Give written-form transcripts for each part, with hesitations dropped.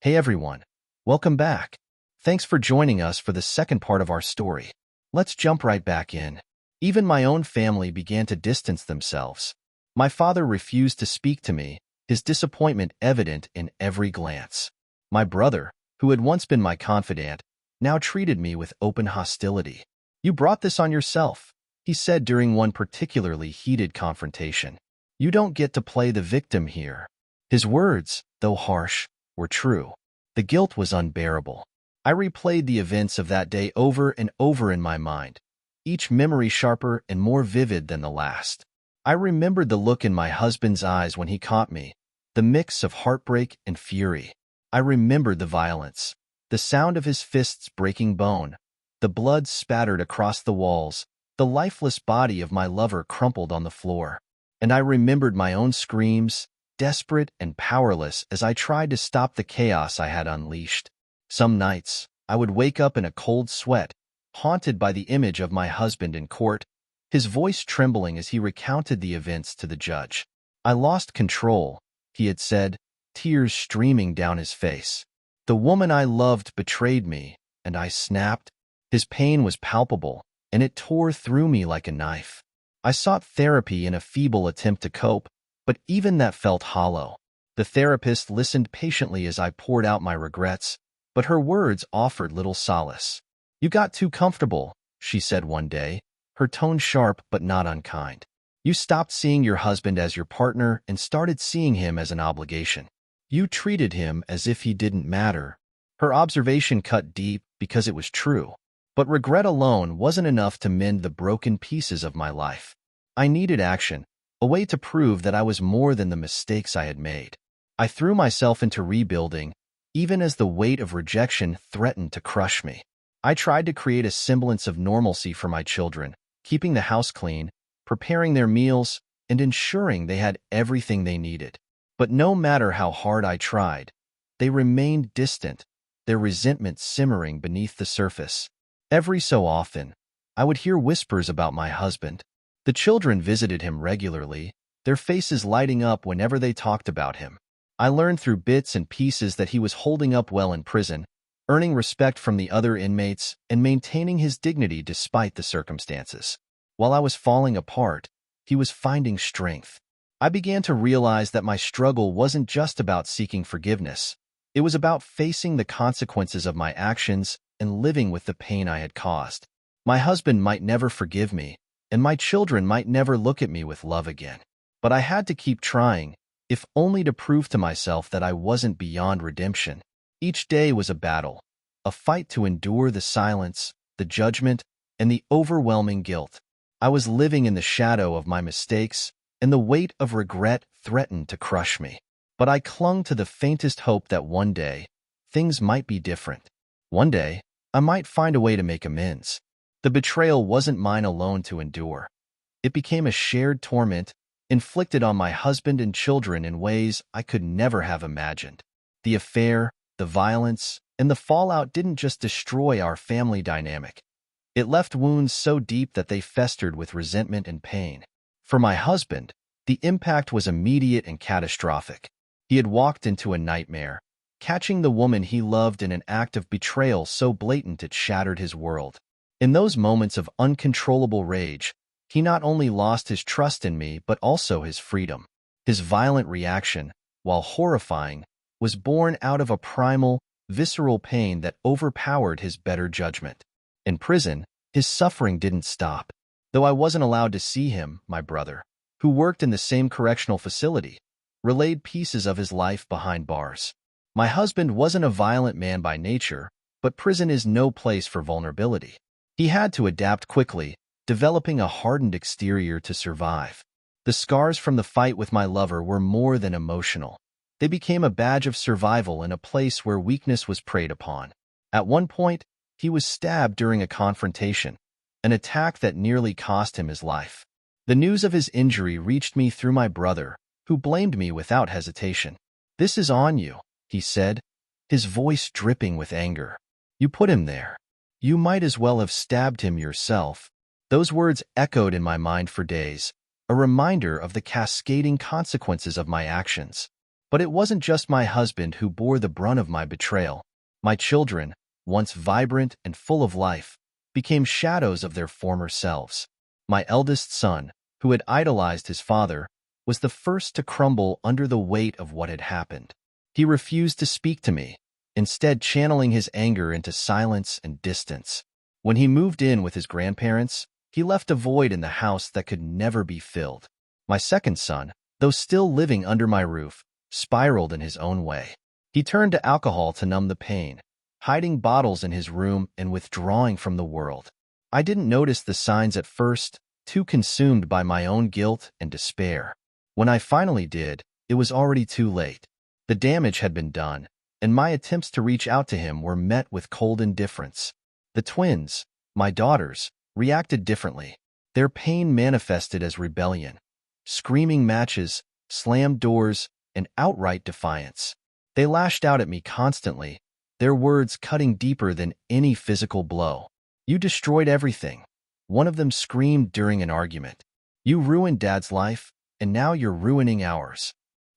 Hey everyone, welcome back. Thanks for joining us for the second part of our story. Let's jump right back in. Even my own family began to distance themselves. My father refused to speak to me, his disappointment evident in every glance. My brother, who had once been my confidant, now treated me with open hostility. "You brought this on yourself," he said during one particularly heated confrontation. "You don't get to play the victim here." His words, though harsh, were true. The guilt was unbearable. I replayed the events of that day over and over in my mind, each memory sharper and more vivid than the last. I remembered the look in my husband's eyes when he caught me, the mix of heartbreak and fury. I remembered the violence, the sound of his fists breaking bone, the blood spattered across the walls, the lifeless body of my lover crumpled on the floor. And I remembered my own screams, desperate and powerless as I tried to stop the chaos I had unleashed. Some nights, I would wake up in a cold sweat, haunted by the image of my husband in court, his voice trembling as he recounted the events to the judge. "I lost control," he had said, tears streaming down his face. "The woman I loved betrayed me, and I snapped." His pain was palpable, and it tore through me like a knife. I sought therapy in a feeble attempt to cope, but even that felt hollow. The therapist listened patiently as I poured out my regrets, but her words offered little solace. "You got too comfortable," she said one day, her tone sharp but not unkind. "You stopped seeing your husband as your partner and started seeing him as an obligation. You treated him as if he didn't matter." Her observation cut deep because it was true. But regret alone wasn't enough to mend the broken pieces of my life. I needed action, a way to prove that I was more than the mistakes I had made. I threw myself into rebuilding, even as the weight of rejection threatened to crush me. I tried to create a semblance of normalcy for my children, keeping the house clean, preparing their meals, and ensuring they had everything they needed. But no matter how hard I tried, they remained distant, their resentment simmering beneath the surface. Every so often, I would hear whispers about my husband. The children visited him regularly, their faces lighting up whenever they talked about him. I learned through bits and pieces that he was holding up well in prison, earning respect from the other inmates and maintaining his dignity despite the circumstances. While I was falling apart, he was finding strength. I began to realize that my struggle wasn't just about seeking forgiveness. It was about facing the consequences of my actions and living with the pain I had caused. My husband might never forgive me, and my children might never look at me with love again. But I had to keep trying, if only to prove to myself that I wasn't beyond redemption. Each day was a battle, a fight to endure the silence, the judgment, and the overwhelming guilt. I was living in the shadow of my mistakes, and the weight of regret threatened to crush me. But I clung to the faintest hope that one day, things might be different. One day, I might find a way to make amends. The betrayal wasn't mine alone to endure. It became a shared torment, inflicted on my husband and children in ways I could never have imagined. The affair, the violence, and the fallout didn't just destroy our family dynamic. It left wounds so deep that they festered with resentment and pain. For my husband, the impact was immediate and catastrophic. He had walked into a nightmare, catching the woman he loved in an act of betrayal so blatant it shattered his world. In those moments of uncontrollable rage, he not only lost his trust in me but also his freedom. His violent reaction, while horrifying, was born out of a primal, visceral pain that overpowered his better judgment. In prison, his suffering didn't stop. Though I wasn't allowed to see him, my brother, who worked in the same correctional facility, relayed pieces of his life behind bars. My husband wasn't a violent man by nature, but prison is no place for vulnerability. He had to adapt quickly, developing a hardened exterior to survive. The scars from the fight with my lover were more than emotional. They became a badge of survival in a place where weakness was preyed upon. At one point, he was stabbed during a confrontation, an attack that nearly cost him his life. The news of his injury reached me through my brother, who blamed me without hesitation. "This is on you," he said, his voice dripping with anger. "You put him there. You might as well have stabbed him yourself." Those words echoed in my mind for days, a reminder of the cascading consequences of my actions. But it wasn't just my husband who bore the brunt of my betrayal. My children, once vibrant and full of life, became shadows of their former selves. My eldest son, who had idolized his father, was the first to crumble under the weight of what had happened. He refused to speak to me, instead channeling his anger into silence and distance. When he moved in with his grandparents, he left a void in the house that could never be filled. My second son, though still living under my roof, spiraled in his own way. He turned to alcohol to numb the pain, hiding bottles in his room and withdrawing from the world. I didn't notice the signs at first, too consumed by my own guilt and despair. When I finally did, it was already too late. The damage had been done, and my attempts to reach out to him were met with cold indifference. The twins, my daughters, reacted differently. Their pain manifested as rebellion, screaming matches, slammed doors, and outright defiance. They lashed out at me constantly, their words cutting deeper than any physical blow. "You destroyed everything," one of them screamed during an argument. "You ruined Dad's life, and now you're ruining ours."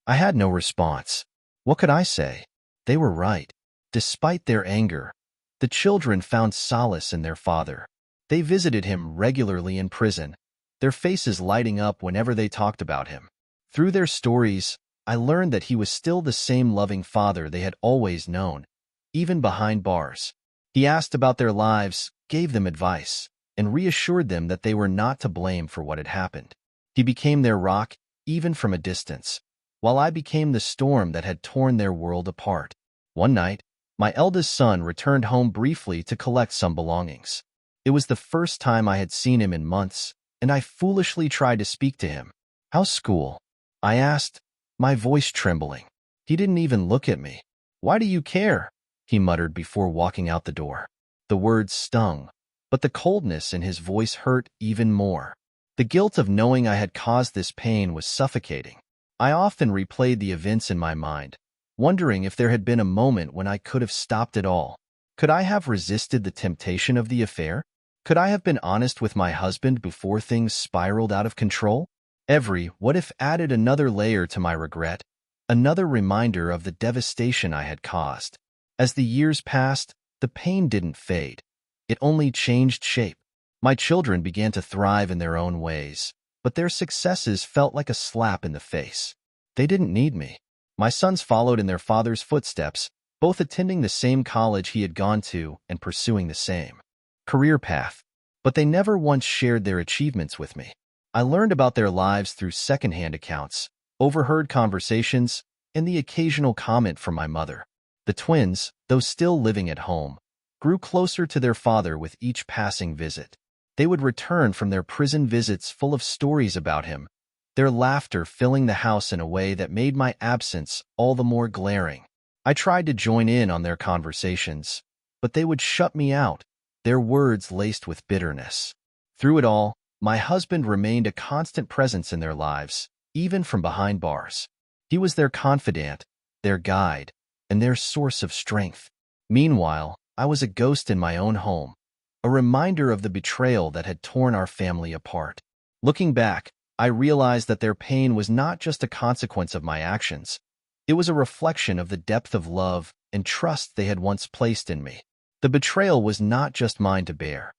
I had no response. What could I say? They were right. Despite their anger, the children found solace in their father. They visited him regularly in prison, their faces lighting up whenever they talked about him. Through their stories, I learned that he was still the same loving father they had always known, even behind bars. He asked about their lives, gave them advice, and reassured them that they were not to blame for what had happened. He became their rock, even from a distance, while I became the storm that had torn their world apart. One night, my eldest son returned home briefly to collect some belongings. It was the first time I had seen him in months, and I foolishly tried to speak to him. "How's school?" I asked, my voice trembling. He didn't even look at me. "Why do you care?" he muttered before walking out the door. The words stung, but the coldness in his voice hurt even more. The guilt of knowing I had caused this pain was suffocating. I often replayed the events in my mind, wondering if there had been a moment when I could have stopped it all. Could I have resisted the temptation of the affair? Could I have been honest with my husband before things spiraled out of control? Every what if added another layer to my regret, another reminder of the devastation I had caused. As the years passed, the pain didn't fade. It only changed shape. My children began to thrive in their own ways, but their successes felt like a slap in the face. They didn't need me. My sons followed in their father's footsteps, both attending the same college he had gone to and pursuing the same career path. But they never once shared their achievements with me. I learned about their lives through secondhand accounts, overheard conversations, and the occasional comment from my mother. The twins, though still living at home, grew closer to their father with each passing visit. They would return from their prison visits full of stories about him, their laughter filling the house in a way that made my absence all the more glaring. I tried to join in on their conversations, but they would shut me out, their words laced with bitterness. Through it all, my husband remained a constant presence in their lives, even from behind bars. He was their confidant, their guide, and their source of strength. Meanwhile, I was a ghost in my own home, a reminder of the betrayal that had torn our family apart. Looking back, I realized that their pain was not just a consequence of my actions. It was a reflection of the depth of love and trust they had once placed in me. The betrayal was not just mine to bear.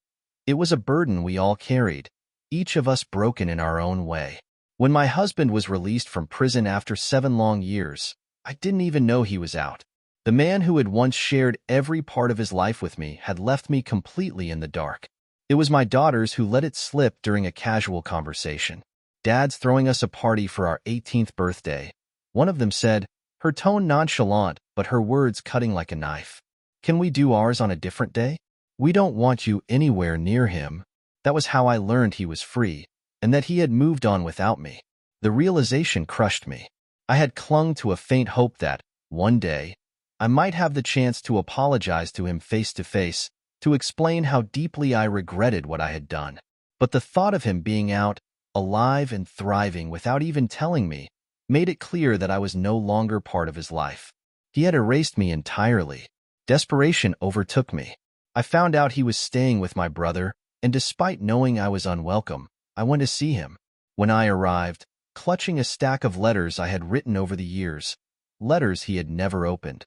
It was a burden we all carried, each of us broken in our own way. When my husband was released from prison after 7 long years, I didn't even know he was out. The man who had once shared every part of his life with me had left me completely in the dark. It was my daughters who let it slip during a casual conversation. "Dad's throwing us a party for our 18th birthday. One of them said, her tone nonchalant but her words cutting like a knife. "Can we do ours on a different day? We don't want you anywhere near him." That was how I learned he was free, and that he had moved on without me. The realization crushed me. I had clung to a faint hope that, one day, I might have the chance to apologize to him face to face, to explain how deeply I regretted what I had done. But the thought of him being out, alive and thriving without even telling me, made it clear that I was no longer part of his life. He had erased me entirely. Desperation overtook me. I found out he was staying with my brother, and despite knowing I was unwelcome, I went to see him. When I arrived, clutching a stack of letters I had written over the years, letters he had never opened.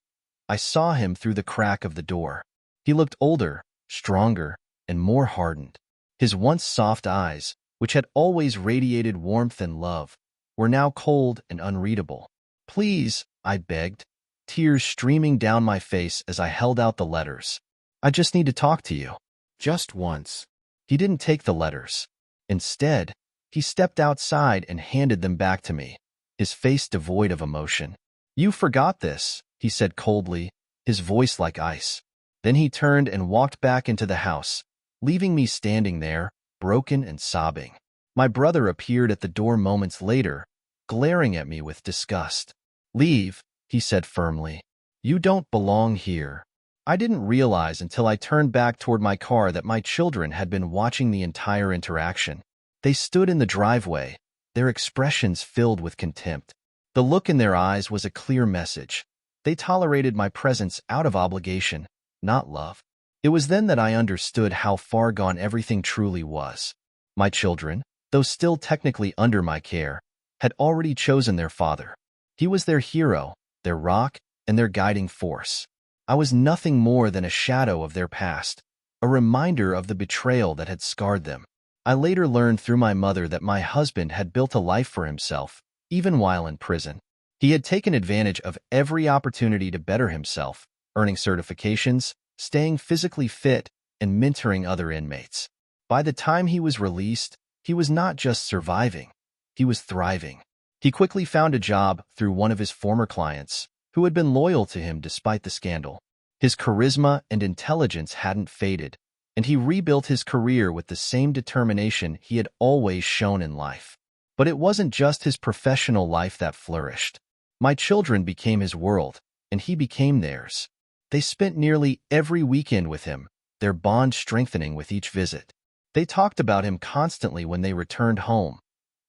I saw him through the crack of the door. He looked older, stronger, and more hardened. His once soft eyes, which had always radiated warmth and love, were now cold and unreadable. "Please," I begged, tears streaming down my face as I held out the letters. "I just need to talk to you. Just once." He didn't take the letters. Instead, he stepped outside and handed them back to me, his face devoid of emotion. "You forgot this," he said coldly, his voice like ice. Then he turned and walked back into the house, leaving me standing there, broken and sobbing. My brother appeared at the door moments later, glaring at me with disgust. "Leave," he said firmly. "You don't belong here." I didn't realize until I turned back toward my car that my children had been watching the entire interaction. They stood in the driveway, their expressions filled with contempt. The look in their eyes was a clear message. They tolerated my presence out of obligation, not love. It was then that I understood how far gone everything truly was. My children, though still technically under my care, had already chosen their father. He was their hero, their rock, and their guiding force. I was nothing more than a shadow of their past, a reminder of the betrayal that had scarred them. I later learned through my mother that my husband had built a life for himself, even while in prison. He had taken advantage of every opportunity to better himself, earning certifications, staying physically fit, and mentoring other inmates. By the time he was released, he was not just surviving, he was thriving. He quickly found a job through one of his former clients, who had been loyal to him despite the scandal. His charisma and intelligence hadn't faded, and he rebuilt his career with the same determination he had always shown in life. But it wasn't just his professional life that flourished. My children became his world, and he became theirs. They spent nearly every weekend with him, their bond strengthening with each visit. They talked about him constantly when they returned home.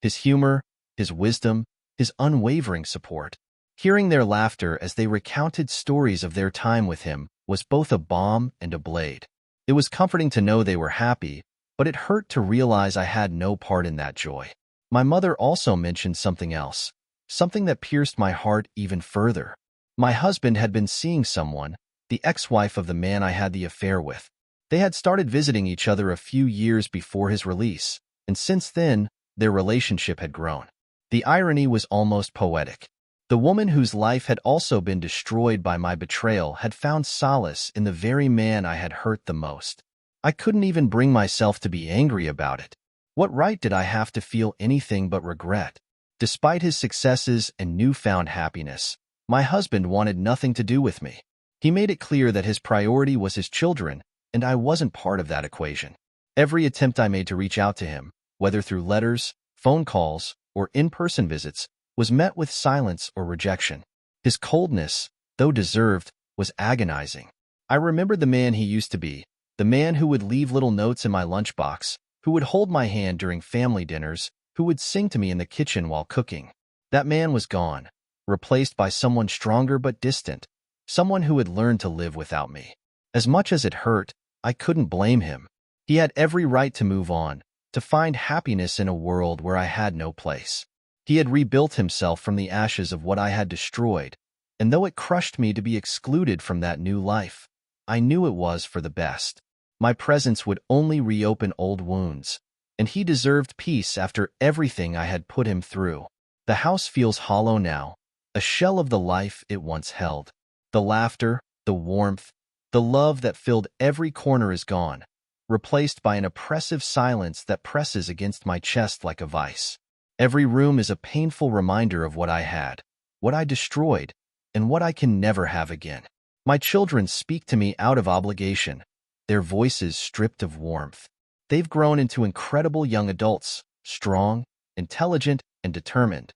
His humor, his wisdom, his unwavering support. Hearing their laughter as they recounted stories of their time with him was both a balm and a blade. It was comforting to know they were happy, but it hurt to realize I had no part in that joy. My mother also mentioned something else, something that pierced my heart even further. My husband had been seeing someone, the ex-wife of the man I had the affair with. They had started visiting each other a few years before his release, and since then, their relationship had grown. The irony was almost poetic. The woman whose life had also been destroyed by my betrayal had found solace in the very man I had hurt the most. I couldn't even bring myself to be angry about it. What right did I have to feel anything but regret? Despite his successes and newfound happiness, my husband wanted nothing to do with me. He made it clear that his priority was his children, and I wasn't part of that equation. Every attempt I made to reach out to him, whether through letters, phone calls, or in-person visits, was met with silence or rejection. His coldness, though deserved, was agonizing. I remembered the man he used to be, the man who would leave little notes in my lunchbox, who would hold my hand during family dinners, who would sing to me in the kitchen while cooking. That man was gone, replaced by someone stronger but distant, someone who had learned to live without me. As much as it hurt, I couldn't blame him. He had every right to move on, to find happiness in a world where I had no place. He had rebuilt himself from the ashes of what I had destroyed, and though it crushed me to be excluded from that new life, I knew it was for the best. My presence would only reopen old wounds, and he deserved peace after everything I had put him through. The house feels hollow now, a shell of the life it once held. The laughter, the warmth, the love that filled every corner is gone, replaced by an oppressive silence that presses against my chest like a vice. Every room is a painful reminder of what I had, what I destroyed, and what I can never have again. My children speak to me out of obligation, their voices stripped of warmth. They've grown into incredible young adults, strong, intelligent, and determined.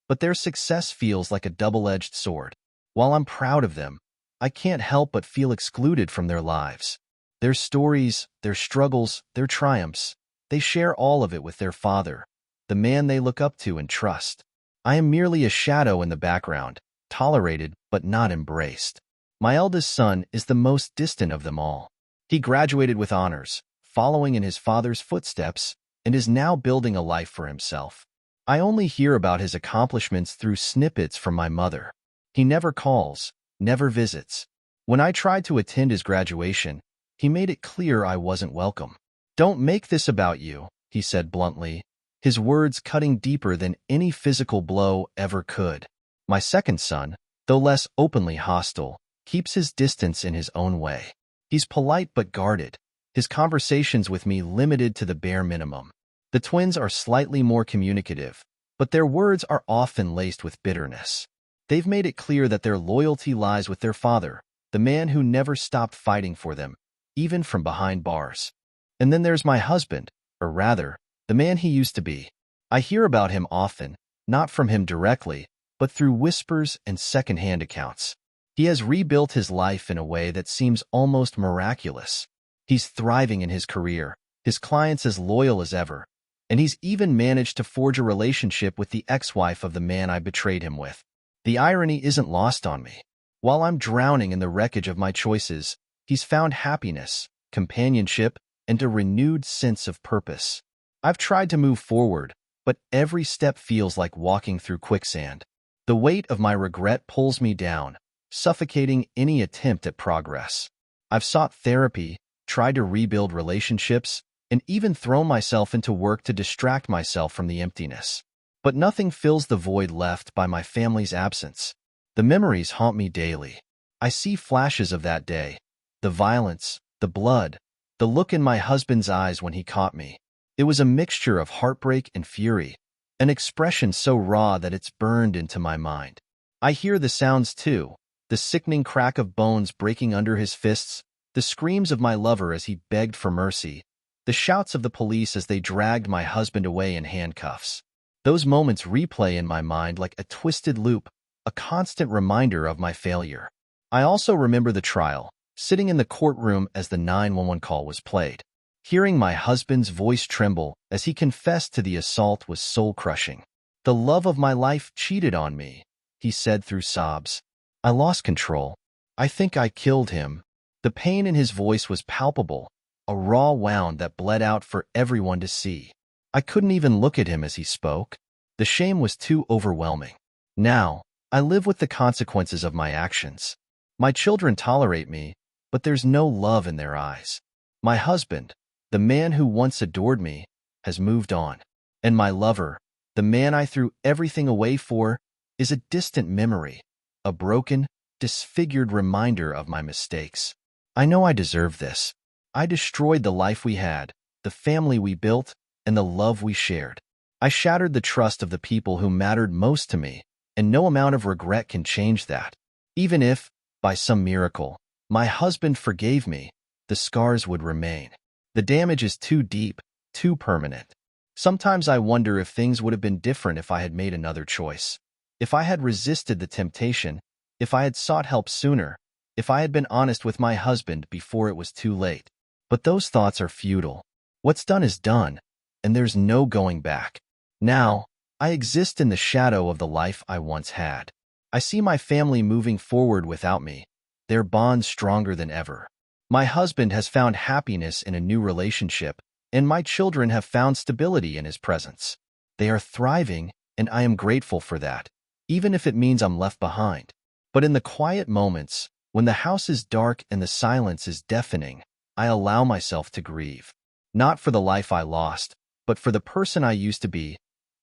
But their success feels like a double-edged sword. While I'm proud of them, I can't help but feel excluded from their lives. Their stories, their struggles, their triumphs, they share all of it with their father, the man they look up to and trust. I am merely a shadow in the background, tolerated but not embraced. My eldest son is the most distant of them all. He graduated with honors, following in his father's footsteps, and is now building a life for himself. I only hear about his accomplishments through snippets from my mother. He never calls, never visits. When I tried to attend his graduation, he made it clear I wasn't welcome. "Don't make this about you," he said bluntly, his words cutting deeper than any physical blow ever could. My second son, though less openly hostile, keeps his distance in his own way. He's polite but guarded, his conversations with me limited to the bare minimum. The twins are slightly more communicative, but their words are often laced with bitterness. They've made it clear that their loyalty lies with their father, the man who never stopped fighting for them, even from behind bars. And then there's my husband, or rather, the man he used to be. I hear about him often, not from him directly, but through whispers and second-hand accounts. He has rebuilt his life in a way that seems almost miraculous. He's thriving in his career, his clients as loyal as ever, and he's even managed to forge a relationship with the ex-wife of the man I betrayed him with. The irony isn't lost on me. While I'm drowning in the wreckage of my choices, he's found happiness, companionship, and a renewed sense of purpose. I've tried to move forward, but every step feels like walking through quicksand. The weight of my regret pulls me down, suffocating any attempt at progress. I've sought therapy, tried to rebuild relationships, and even thrown myself into work to distract myself from the emptiness. But nothing fills the void left by my family's absence. The memories haunt me daily. I see flashes of that day, the violence, the blood, the look in my husband's eyes when he caught me. It was a mixture of heartbreak and fury, an expression so raw that it's burned into my mind. I hear the sounds too, the sickening crack of bones breaking under his fists, the screams of my lover as he begged for mercy, the shouts of the police as they dragged my husband away in handcuffs. Those moments replay in my mind like a twisted loop, a constant reminder of my failure. I also remember the trial, sitting in the courtroom as the 911 call was played. Hearing my husband's voice tremble as he confessed to the assault was soul-crushing. "The love of my life cheated on me," he said through sobs. "I lost control. I think I killed him." The pain in his voice was palpable, a raw wound that bled out for everyone to see. I couldn't even look at him as he spoke. The shame was too overwhelming. Now, I live with the consequences of my actions. My children tolerate me, but there's no love in their eyes. My husband, the man who once adored me, has moved on. And my lover, the man I threw everything away for, is a distant memory, a broken, disfigured reminder of my mistakes. I know I deserve this. I destroyed the life we had, the family we built, and the love we shared. I shattered the trust of the people who mattered most to me, and no amount of regret can change that. Even if, by some miracle, my husband forgave me, the scars would remain. The damage is too deep, too permanent. Sometimes I wonder if things would have been different if I had made another choice. If I had resisted the temptation, if I had sought help sooner, if I had been honest with my husband before it was too late. But those thoughts are futile. What's done is done, and there's no going back. Now, I exist in the shadow of the life I once had. I see my family moving forward without me, their bond stronger than ever. My husband has found happiness in a new relationship, and my children have found stability in his presence. They are thriving, and I am grateful for that, even if it means I'm left behind. But in the quiet moments, when the house is dark and the silence is deafening, I allow myself to grieve. Not for the life I lost, but for the person I used to be,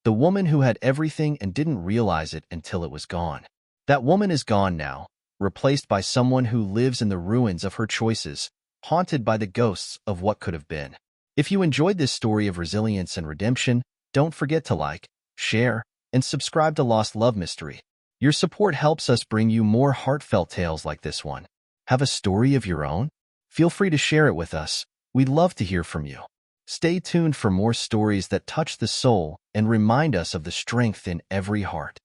the woman who had everything and didn't realize it until it was gone. That woman is gone now, replaced by someone who lives in the ruins of her choices, haunted by the ghosts of what could have been. If you enjoyed this story of resilience and redemption, don't forget to like, share, and subscribe to Lost Love Mystery. Your support helps us bring you more heartfelt tales like this one. Have a story of your own? Feel free to share it with us. We'd love to hear from you. Stay tuned for more stories that touch the soul and remind us of the strength in every heart.